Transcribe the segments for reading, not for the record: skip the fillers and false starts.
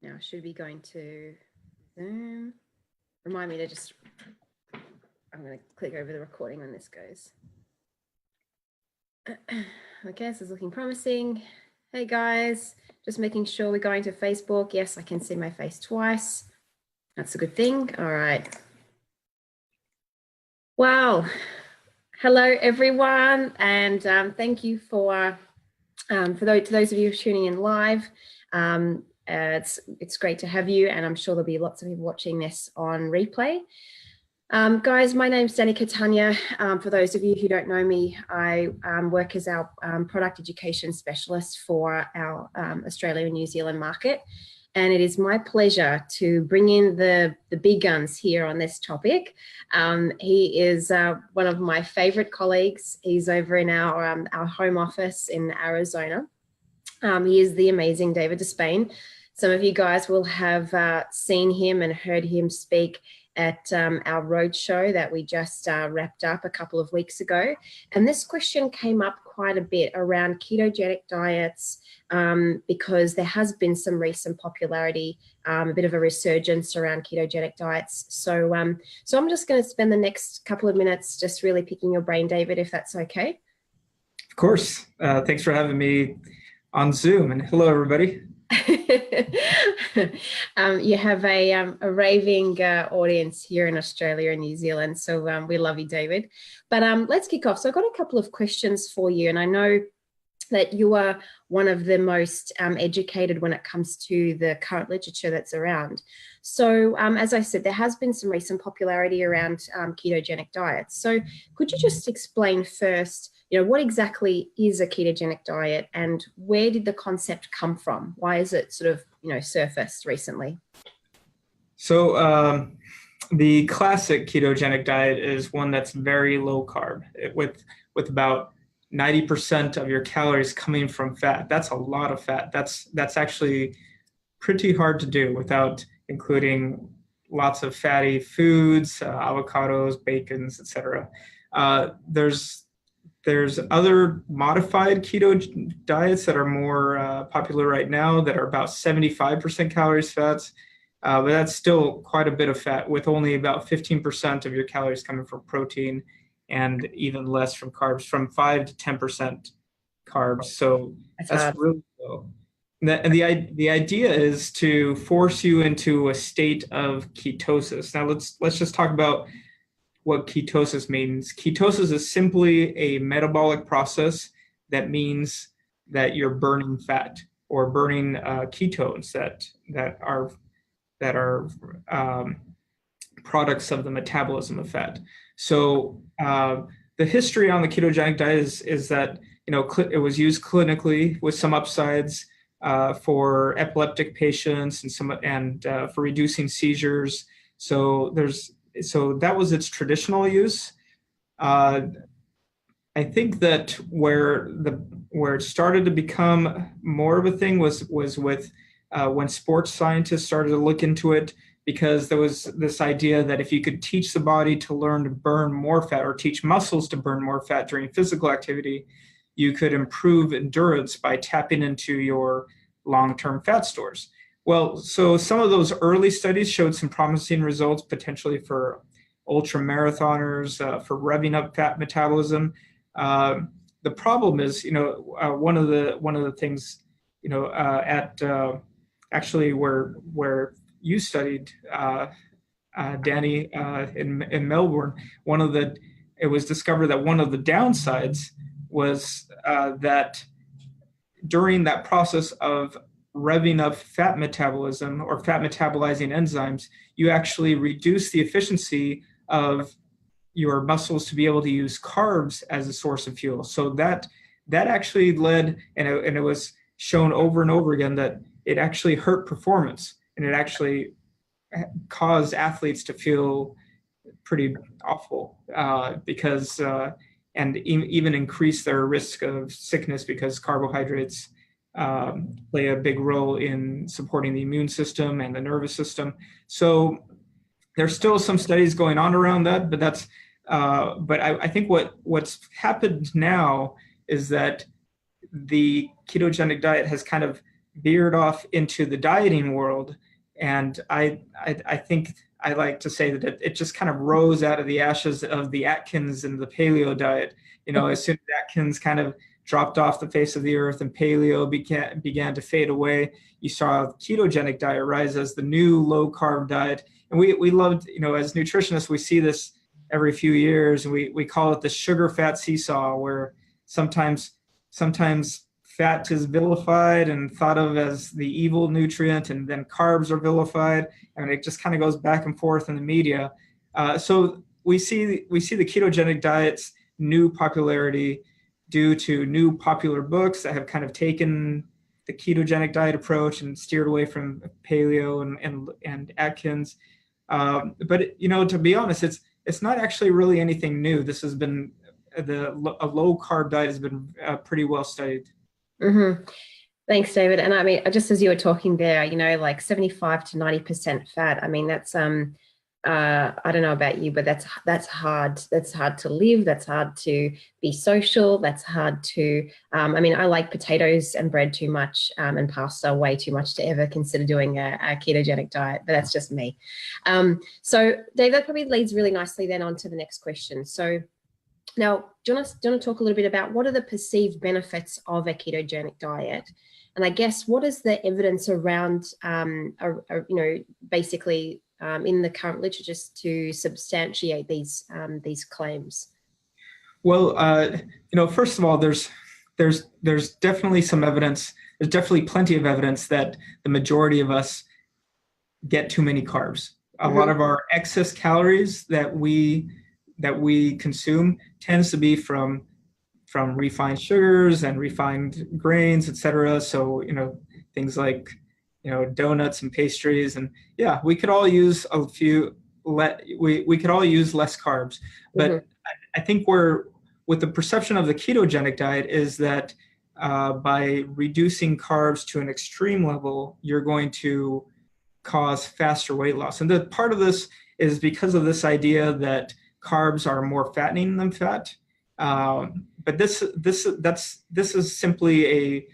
Now I should be going to Zoom. Remind me to just, I'm going to click over the recording when this goes. Okay, so it's looking promising. Hey guys, just making sure we're going to Facebook. Yes, I can see my face twice. That's a good thing. All right. Wow. Hello everyone, and thank you for those of you tuning in live. It's great to have you, and I'm sure there'll be lots of people watching this on replay. Guys, my name's Dani, Catania. For those of you who don't know me, I work as our product education specialist for our Australia and New Zealand market. And it is my pleasure to bring in the big guns here on this topic. He is one of my favorite colleagues. He's over in our home office in Arizona. He is the amazing David Despain. Some of you guys will have seen him and heard him speak at our roadshow that we just wrapped up a couple of weeks ago. And this question came up quite a bit around ketogenic diets because there has been some recent popularity, a bit of a resurgence around ketogenic diets. So I'm just going to spend the next couple of minutes just really picking your brain, David, if that's okay. Of course. Thanks for having me on Zoom, and hello, everybody. You have a raving audience here in Australia and New Zealand, so we love you, David. But let's kick off. So I've got a couple of questions for you, and I know that you are one of the most educated when it comes to the current literature that's around. So as I said, there has been some recent popularity around ketogenic diets. So could you just explain first, what exactly is a ketogenic diet and where did the concept come from? Why is it sort of, surfaced recently? So the classic ketogenic diet is one that's very low carb with about 90% of your calories coming from fat. That's a lot of fat. That's actually pretty hard to do without including lots of fatty foods, avocados, bacons, etc. There's other modified keto diets that are more popular right now that are about 75% calories fats, but that's still quite a bit of fat with only about 15% of your calories coming from protein and even less from carbs, from 5 to 10% carbs. So that's really low. And the idea is to force you into a state of ketosis. Now let's just talk about what ketosis means. Ketosis is simply a metabolic process that means that you're burning fat or burning ketones that are products of the metabolism of fat. So the history on the ketogenic diet is that it was used clinically with some upsides for epileptic patients and for reducing seizures. So that was its traditional use. I think that where it started to become more of a thing was with when sports scientists started to look into it, because there was this idea that if you could teach the body to learn to burn more fat or teach muscles to burn more fat during physical activity, you could improve endurance by tapping into your long-term fat stores. Well, so some of those early studies showed some promising results potentially for ultra marathoners, for revving up fat metabolism. The problem is, one of the things, actually where you studied, Dani, in Melbourne, it was discovered that one of the downsides was that during that process of revving up fat metabolism or fat metabolizing enzymes, you actually reduce the efficiency of your muscles to be able to use carbs as a source of fuel. So that actually led, and it was shown over and over again that it actually hurt performance, and it actually caused athletes to feel pretty awful because and even increase their risk of sickness, because carbohydrates play a big role in supporting the immune system and the nervous system. So there's still some studies going on around that, but I think what's happened now is that the ketogenic diet has kind of veered off into the dieting world. And I think I like to say that it just kind of rose out of the ashes of the Atkins and the paleo diet. As soon as Atkins kind of dropped off the face of the earth and paleo began to fade away, you saw the ketogenic diet rise as the new low carb diet. And we loved, as nutritionists, we see this every few years, and we call it the sugar fat seesaw, where sometimes fat is vilified and thought of as the evil nutrient, and then carbs are vilified, and it just kind of goes back and forth in the media. So we see the ketogenic diet's new popularity due to new popular books that have kind of taken the ketogenic diet approach and steered away from paleo and Atkins. But to be honest, it's not actually really anything new. This has been a low carb diet has been pretty well studied. Mm-hmm. Thanks, David. And I mean, just as you were talking there, like 75 to 90% fat. I mean, that's I don't know about you, but that's hard. That's hard to live. That's hard to be social. That's hard to. I mean, I like potatoes and bread too much, and pasta way too much to ever consider doing a ketogenic diet. But that's just me. So, Dave, that probably leads really nicely then on to the next question. So, now, do you want to talk a little bit about what are the perceived benefits of a ketogenic diet? And I guess what is the evidence around, basically in the current literature to substantiate these claims? Well, first of all, there's definitely some evidence. There's definitely plenty of evidence that the majority of us get too many carbs. A lot of our excess calories that we consume tends to be from refined sugars and refined grains, etc. So, things like, donuts and pastries, and yeah, we could all use we could all use less carbs. But I think with the perception of the ketogenic diet is that by reducing carbs to an extreme level, you're going to cause faster weight loss. And the part of this is because of this idea that carbs are more fattening than fat. But this is simply a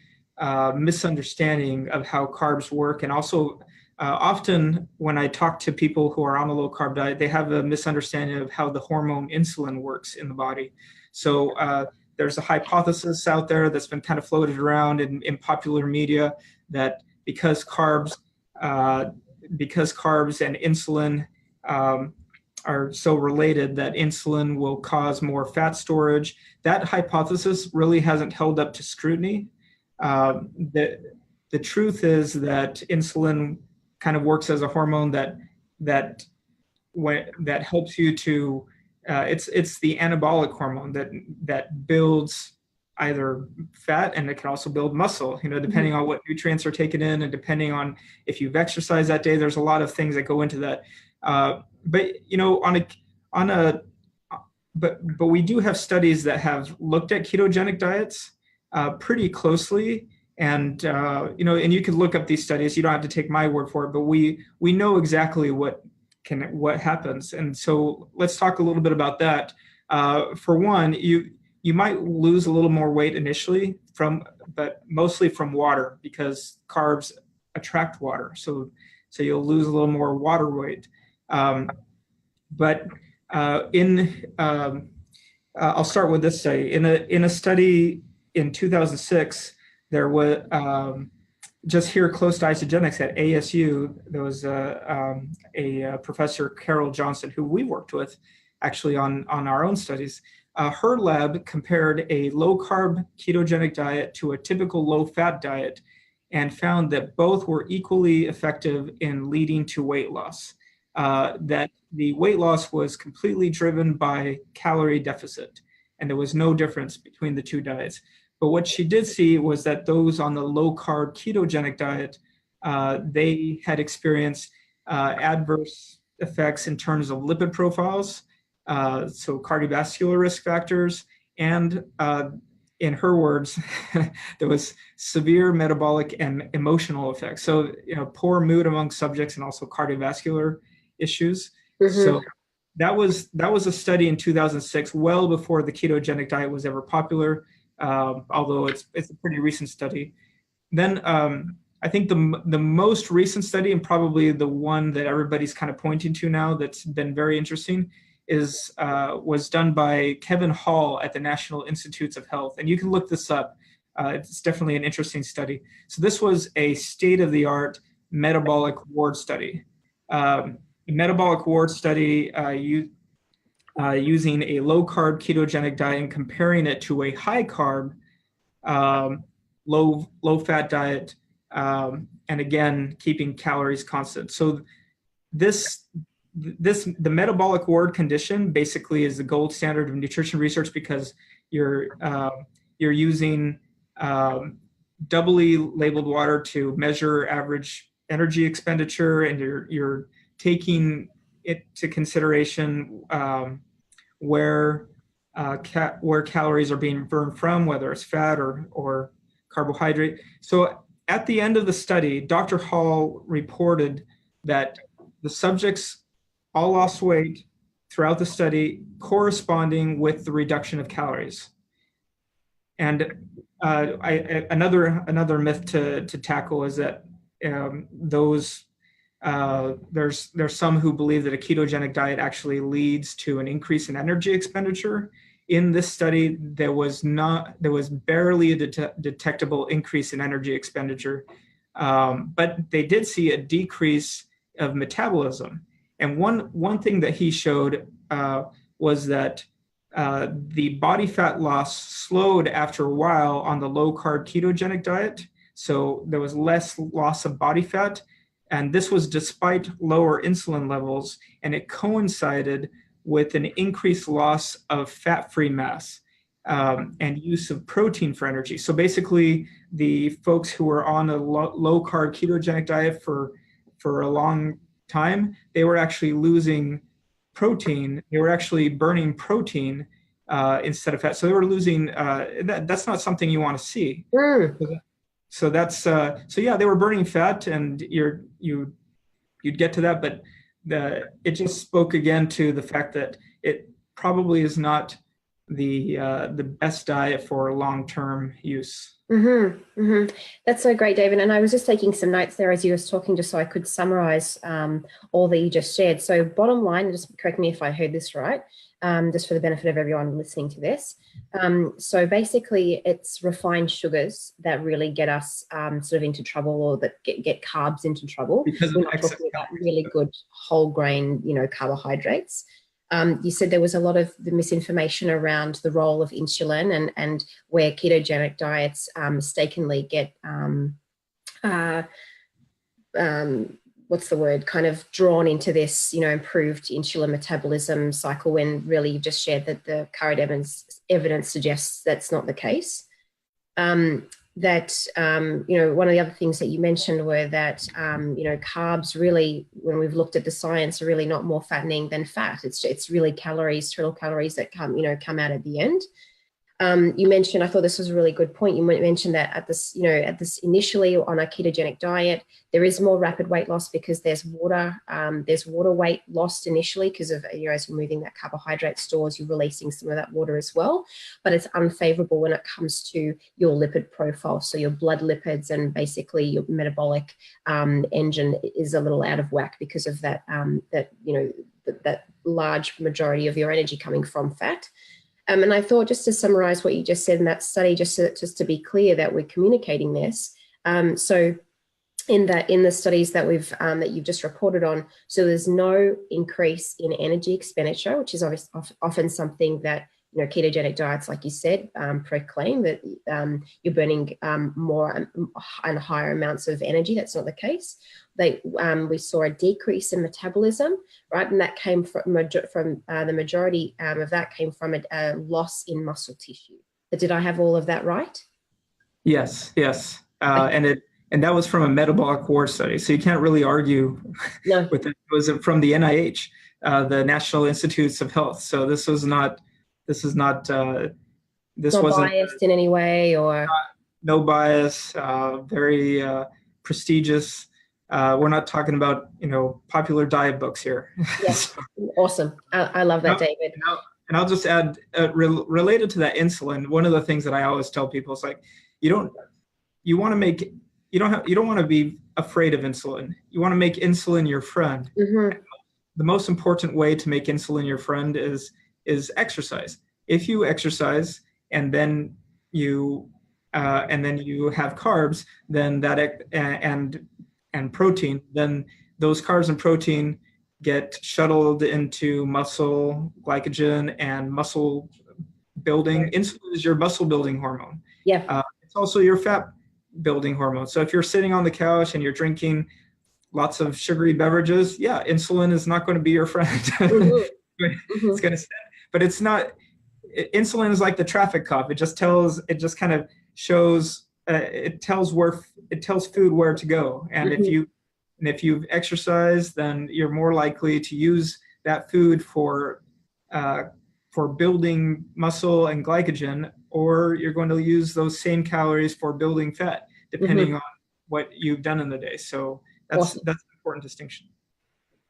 misunderstanding of how carbs work. And also often when I talk to people who are on a low carb diet, they have a misunderstanding of how the hormone insulin works in the body. So there's a hypothesis out there that's been kind of floated around in popular media that because carbs and insulin are so related, that insulin will cause more fat storage. That hypothesis really hasn't held up to scrutiny. The truth is that insulin kind of works as a hormone that helps you to. It's the anabolic hormone that builds either fat, and it can also build muscle. Depending on what nutrients are taken in, and depending on if you've exercised that day. There's a lot of things that go into that. But we do have studies that have looked at ketogenic diets pretty closely, and and you can look up these studies. You don't have to take my word for it, but we know exactly what happens. And so let's talk a little bit about that. For one, you might lose a little more weight initially but mostly from water, because carbs attract water. So you'll lose a little more water weight. But I'll start with this study. In a study in 2006, there was just here close to Isagenix at ASU. There was a professor, Carol Johnson, who we worked with actually on our own studies. Her lab compared a low carb ketogenic diet to a typical low fat diet, and found that both were equally effective in leading to weight loss. That the weight loss was completely driven by calorie deficit, and there was no difference between the two diets. But what she did see was that those on the low carb ketogenic diet, they had experienced adverse effects in terms of lipid profiles, so cardiovascular risk factors, and in her words, there was severe metabolic and emotional effects. So, poor mood among subjects, and also cardiovascular issues. So that was a study in 2006, well before the ketogenic diet was ever popular, although it's a pretty recent study. Then I think the most recent study, and probably the one that everybody's kind of pointing to now that's been very interesting, was done by Kevin Hall at the National Institutes of Health. And you can look this up. It's definitely an interesting study. So this was a state-of-the-art metabolic ward study. A metabolic ward study using a low-carb ketogenic diet and comparing it to a high-carb, low-fat diet, and again, keeping calories constant. So the metabolic ward condition basically is the gold standard of nutrition research, because you're using doubly labeled water to measure average energy expenditure, and you're taking into consideration where calories are being burned from, whether it's fat or carbohydrate. So at the end of the study, Dr. Hall reported that the subjects all lost weight throughout the study, corresponding with the reduction of calories. And another myth to tackle is that there's some who believe that a ketogenic diet actually leads to an increase in energy expenditure. In this study, there was barely a detectable increase in energy expenditure, but they did see a decrease of metabolism. And one thing that he showed was that the body fat loss slowed after a while on the low-carb ketogenic diet. So there was less loss of body fat. And this was despite lower insulin levels, and it coincided with an increased loss of fat-free mass and use of protein for energy. So basically, the folks who were on a low-carb ketogenic diet for a long time, they were actually losing protein. They were actually burning protein instead of fat. So they were losing. That's not something you want to see. So that's yeah, they were burning fat, and you'd get to that, but it just spoke again to the fact that it probably is not the best diet for long-term use. That's so great, David. And I was just taking some notes there as you were talking, just so I could summarize all that you just shared. So bottom line, just correct me if I heard this right, just for the benefit of everyone listening to this. So basically, it's refined sugars that really get us sort of into trouble, or that get carbs into trouble. Because we're not talking about really good whole grain, carbohydrates. You said there was a lot of the misinformation around the role of insulin and where ketogenic diets mistakenly get, what's the word, kind of drawn into this, improved insulin metabolism cycle, when really you've just shared that the current evidence suggests that's not the case. One of the other things that you mentioned were that, carbs really, when we've looked at the science, are really not more fattening than fat. It's really total calories that come out at the end. You mentioned, I thought this was a really good point. You mentioned that at this initially on a ketogenic diet, there is more rapid weight loss because there's water weight lost initially because of, as you're moving that carbohydrate stores, you're releasing some of that water as well. But it's unfavorable when it comes to your lipid profile. So your blood lipids and basically your metabolic engine is a little out of whack because of that, that large majority of your energy coming from fat. And I thought, just to summarize what you just said in that study, just to be clear that we're communicating this. So in the studies that that you've just reported on, so there's no increase in energy expenditure, which is often something that ketogenic diets, like you said, proclaim that you're burning more and higher amounts of energy. That's not the case. We saw a decrease in metabolism, right? And that came from the majority of that came from a loss in muscle tissue. But did I have all of that right? Yes. And that was from a metabolic ward study. So you can't really argue with it. It was from the NIH, the National Institutes of Health. So this wasn't biased in any way, or no bias, very prestigious. We're not talking about, popular diet books here. Yes. Awesome. I love that, David. And I'll just add, related to that insulin, one of the things that I always tell people is like, you want to make you don't want to be afraid of insulin. You want to make insulin your friend. Mm-hmm. The most important way to make insulin your friend is exercise. If you exercise and then you have carbs, then and protein, then those carbs and protein get shuttled into muscle glycogen and muscle building. Insulin is your muscle building hormone. Yeah. It's also your fat building hormone. So if you're sitting on the couch and you're drinking lots of sugary beverages, yeah, insulin is not going to be your friend. Mm-hmm. It's going to, but it's not. Insulin is like the traffic cop. It just kind of shows. It tells food where to go, and if you've exercised, then you're more likely to use that food for building muscle and glycogen, or you're going to use those same calories for building fat, depending on what you've done in the day. So that's an important distinction.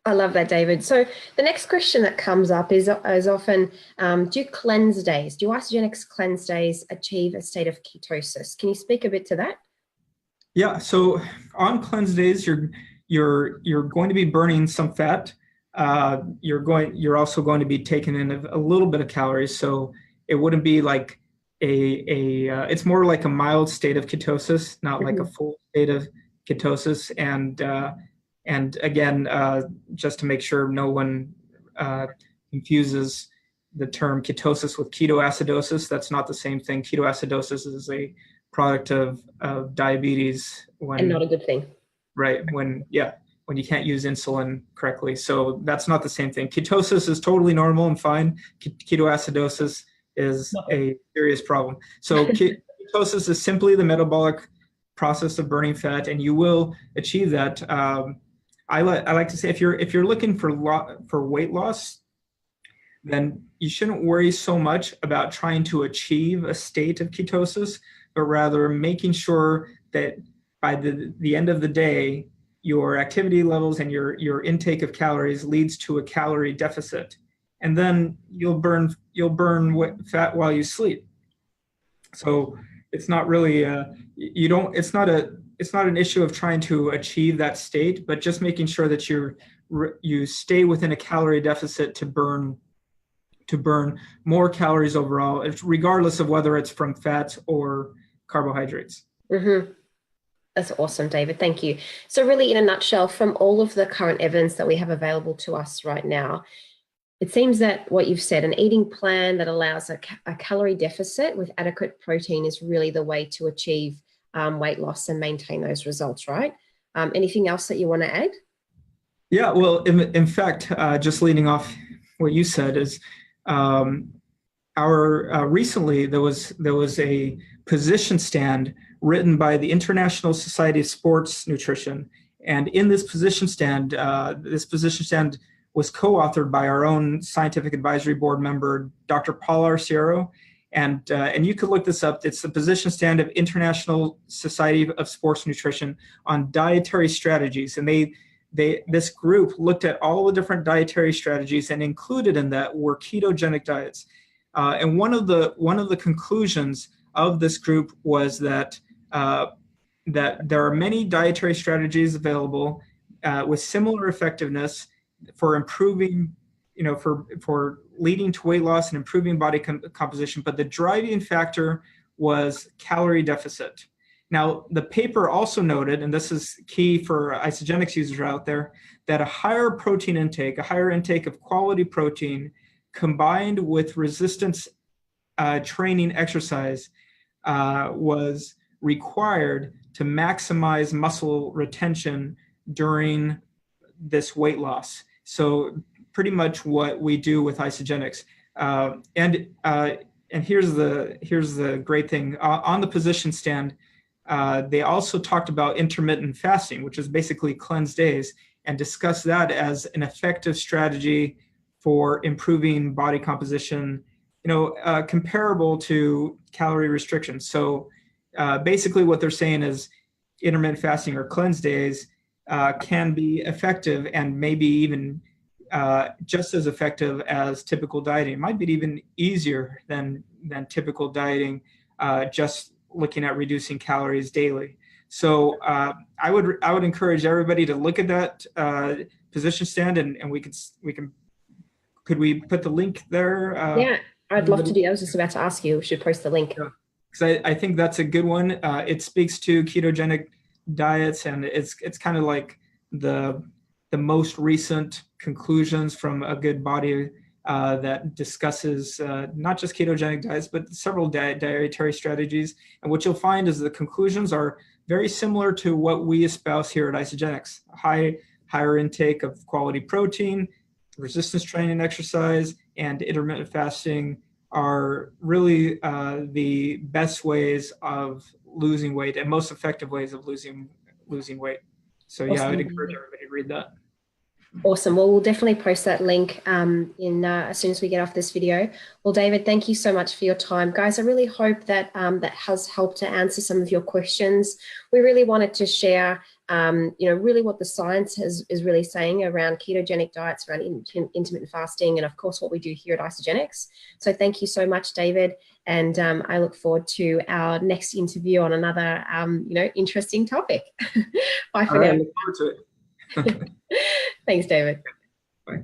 I love that, David. So the next question that comes up is often, do Isagenix cleanse days achieve a state of ketosis? Can you speak a bit to that? Yeah. So on cleanse days, you're going to be burning some fat. You're also going to be taking in a little bit of calories. So it wouldn't be like it's more like a mild state of ketosis, not like a full state of ketosis. And again, just to make sure no one confuses the term ketosis with ketoacidosis, that's not the same thing. Ketoacidosis is a product of diabetes, and not a good thing. Right, when you can't use insulin correctly. So that's not the same thing. Ketosis is totally normal and fine. Ketoacidosis is a serious problem. So ketosis is simply the metabolic process of burning fat, and you will achieve that. I like to say if you're looking for weight loss, then you shouldn't worry so much about trying to achieve a state of ketosis, but rather making sure that by the end of the day, your activity levels and your intake of calories leads to a calorie deficit, and then you'll burn fat while you sleep. So it's not really it's not an issue of trying to achieve that state, but just making sure that you stay within a calorie deficit to burn more calories overall, regardless of whether it's from fats or carbohydrates. Mm-hmm. That's awesome, David. Thank you. So really, in a nutshell, from all of the current evidence that we have available to us right now, it seems that what you've said, an eating plan that allows a calorie deficit with adequate protein is really the way to achieve weight loss and maintain those results, right? Anything else that you want to add? Yeah, well, in fact, just leading off what you said is recently there was a position stand written by the International Society of Sports Nutrition, and in this position stand was co-authored by our own scientific advisory board member, Dr. Paul Arciero, and you could look this up. It's the position stand of International Society of Sports Nutrition on dietary strategies, and this group looked at all the different dietary strategies, and included in that were ketogenic diets. And one of the conclusions of this group was that there are many dietary strategies available with similar effectiveness for improving, for leading to weight loss and improving body composition, but the driving factor was calorie deficit. Now, the paper also noted, and this is key for Isagenix users out there, that a higher protein intake, a higher intake of quality protein, combined with resistance training exercise was required to maximize muscle retention during this weight loss. So pretty much what we do with Isagenix. And here's the great thing. On the position stand, they also talked about intermittent fasting, which is basically cleanse days, and discussed that as an effective strategy for improving body composition, comparable to calorie restriction. So basically what they're saying is intermittent fasting or cleanse days can be effective, and maybe even just as effective as typical dieting. It might be even easier than typical dieting, just looking at reducing calories daily. So I would encourage everybody to look at that position stand, and could we put the link there? Yeah, I'd love to do. I was just about to ask you. We should post the link. Because I think that's a good one. It speaks to ketogenic diets, and it's kind of like the most recent conclusions from a good body that discusses not just ketogenic diets, but several dietary strategies. And what you'll find is the conclusions are very similar to what we espouse here at Isagenix. Higher intake of quality protein, resistance training exercise, and intermittent fasting are really the best ways of losing weight and most effective ways of losing weight. So yeah, I would encourage everybody to read that. Awesome. Well, we'll definitely post that link as soon as we get off this video. Well, David, thank you so much for your time. Guys, I really hope that that has helped to answer some of your questions. We really wanted to share, really what the science is really saying around ketogenic diets, around intermittent fasting, and of course, what we do here at Isagenix. So thank you so much, David. And I look forward to our next interview on another, interesting topic. Bye for now. Look forward to it. Thanks, David. Bye.